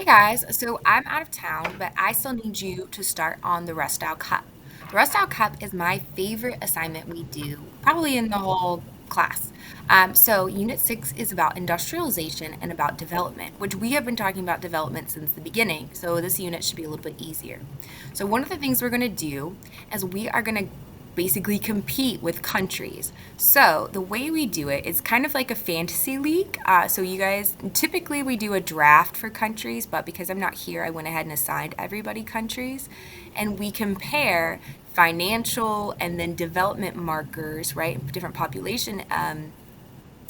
Guys, so I'm out of town, but I still need you to start on the Rostow Cup. The Rostow Cup is my favorite assignment we do, probably in the whole class. So Unit 6 is about industrialization and about development, which we have been talking about development since the beginning. So this unit should be a little bit easier. So one of the things we're going to do is we are going to basically compete with countries. So the way we do it is kind of like a fantasy league. So you guys, typically we do a draft for countries, but because I'm not here, I went ahead and assigned everybody countries, and we compare financial and then development markers, right? Different population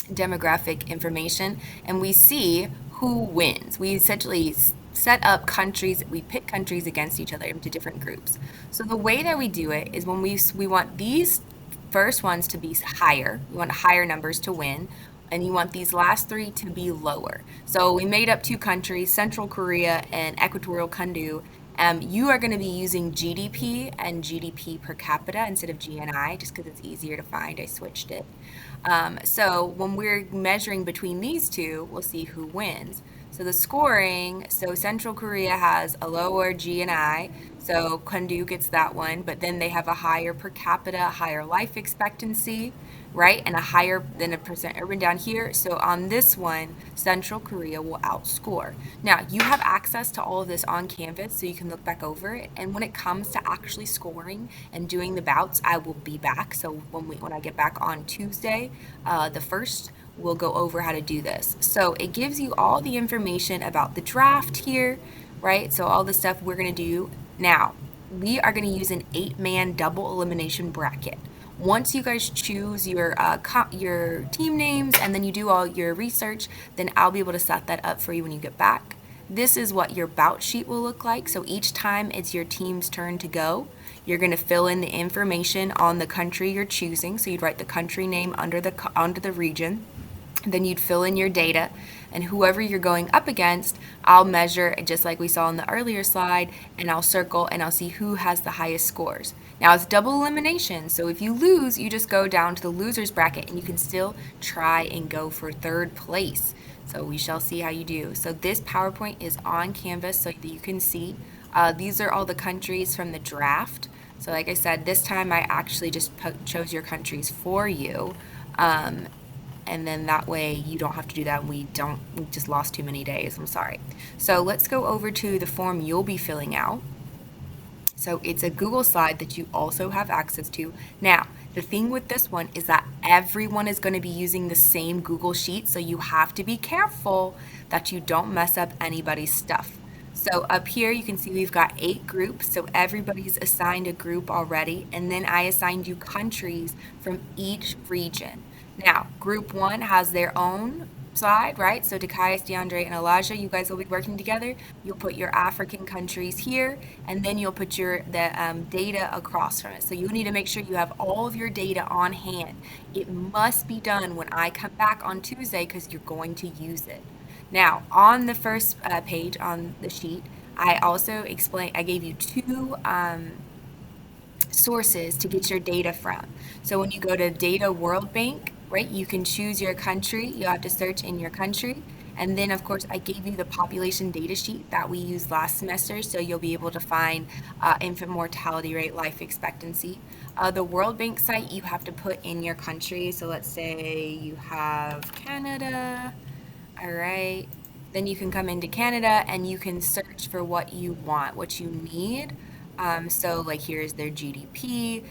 demographic information, and we see who wins. We essentially set up countries, we pit countries against each other into different groups. So the way that we do it is when we want these first ones to be higher, we want higher numbers to win, and you want these last three to be lower. So we made up two countries, Central Korea and Equatorial Guinea. You are going to be using GDP and GDP per capita instead of GNI, just because it's easier to find. I switched it. So when we're measuring between these two, we'll see who wins. So the scoring, so Central Korea has a lower GNI, so Kundu gets that one, but then they have a higher per capita, higher life expectancy, right? And a higher than a percent urban down here. So on this one, Central Korea will outscore. Now, you have access to all of this on Canvas, so you can look back over it. And when it comes to actually scoring and doing the bouts, I will be back. So when I get back on Tuesday, the 1st, we'll go over how to do this. So it gives you all the information about the draft here, right? So all the stuff we're going to do. Now, we are going to use an 8-man double elimination bracket. Once you guys choose your team names and then you do all your research, then I'll be able to set that up for you when you get back. This is what your bout sheet will look like. So each time it's your team's turn to go, you're going to fill in the information on the country you're choosing. So you'd write the country name under the region. Then you'd fill in your data, and whoever you're going up against, I'll measure just like we saw in the earlier slide, and I'll circle and I'll see who has the highest scores. Now it's double elimination, so if you lose, you just go down to the losers bracket and you can still try and go for 3rd place. So we shall see how you do. So this PowerPoint is on Canvas so that you can see. These are all the countries from the draft. So like I said, this time I actually just chose your countries for you. And then that way you don't have to do that. We just lost too many days. I'm sorry. So let's go over to the form you'll be filling out. So it's a Google slide that you also have access to. Now, the thing with this one is that everyone is going to be using the same Google Sheet, so you have to be careful that you don't mess up anybody's stuff. So up here you can see we've got 8 groups, so everybody's assigned a group already, and then I assigned you countries from each region. Now, group 1 has their own slide, right? So Takayas, DeAndre, and Elijah, you guys will be working together. You'll put your African countries here, and then you'll put the data across from it. So you need to make sure you have all of your data on hand. It must be done when I come back on Tuesday because you're going to use it. Now, on the first page on the sheet, I also I gave you 2 sources to get your data from. So when you go to Data World Bank, right, you can choose your country. You'll have to search in your country. And then, of course, I gave you the population data sheet that we used last semester, so you'll be able to find infant mortality rate, life expectancy. The World Bank site, you have to put in your country. So let's say you have Canada, all right. Then you can come into Canada and you can search for what you want, what you need. So like here's their GDP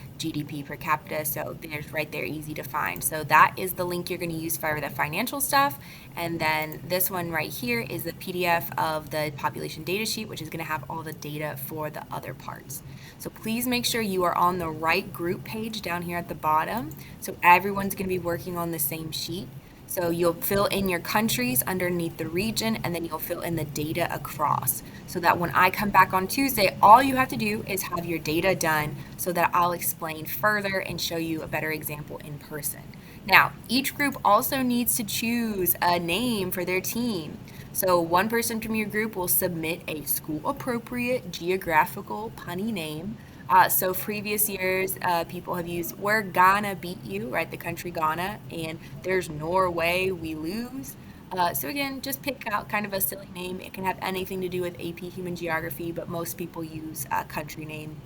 per capita. So there's right there, easy to find. So that is the link you're going to use for the financial stuff. And then this one right here is the PDF of the population data sheet, which is going to have all the data for the other parts. So please make sure you are on the right group page down here at the bottom. So everyone's going to be working on the same sheet. So you'll fill in your countries underneath the region, and then you'll fill in the data across, so that when I come back on Tuesday, all you have to do is have your data done so that I'll explain further and show you a better example in person. Now, each group also needs to choose a name for their team. So one person from your group will submit a school-appropriate geographical punny name. So previous years, people have used, we're Ghana beat you, right? The country Ghana, and there's Norway, we lose. So again, just pick out kind of a silly name. It can have anything to do with AP Human Geography, but most people use a country name.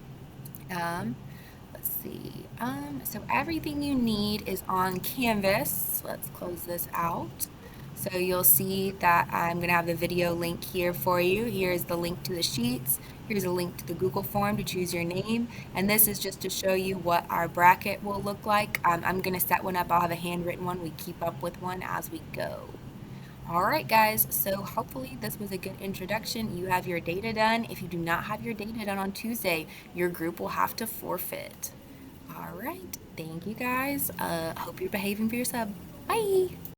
Um, let's see. So everything you need is on Canvas. Let's close this out. So you'll see that I'm going to have the video link here for you. Here's the link to the sheets. Here's a link to the Google form to choose your name. And this is just to show you what our bracket will look like. I'm going to set one up. I'll have a handwritten one. We keep up with one as we go. All right, guys, so hopefully this was a good introduction. You have your data done. If you do not have your data done on Tuesday, your group will have to forfeit. All right, thank you guys. Hope you're behaving for your sub. Bye.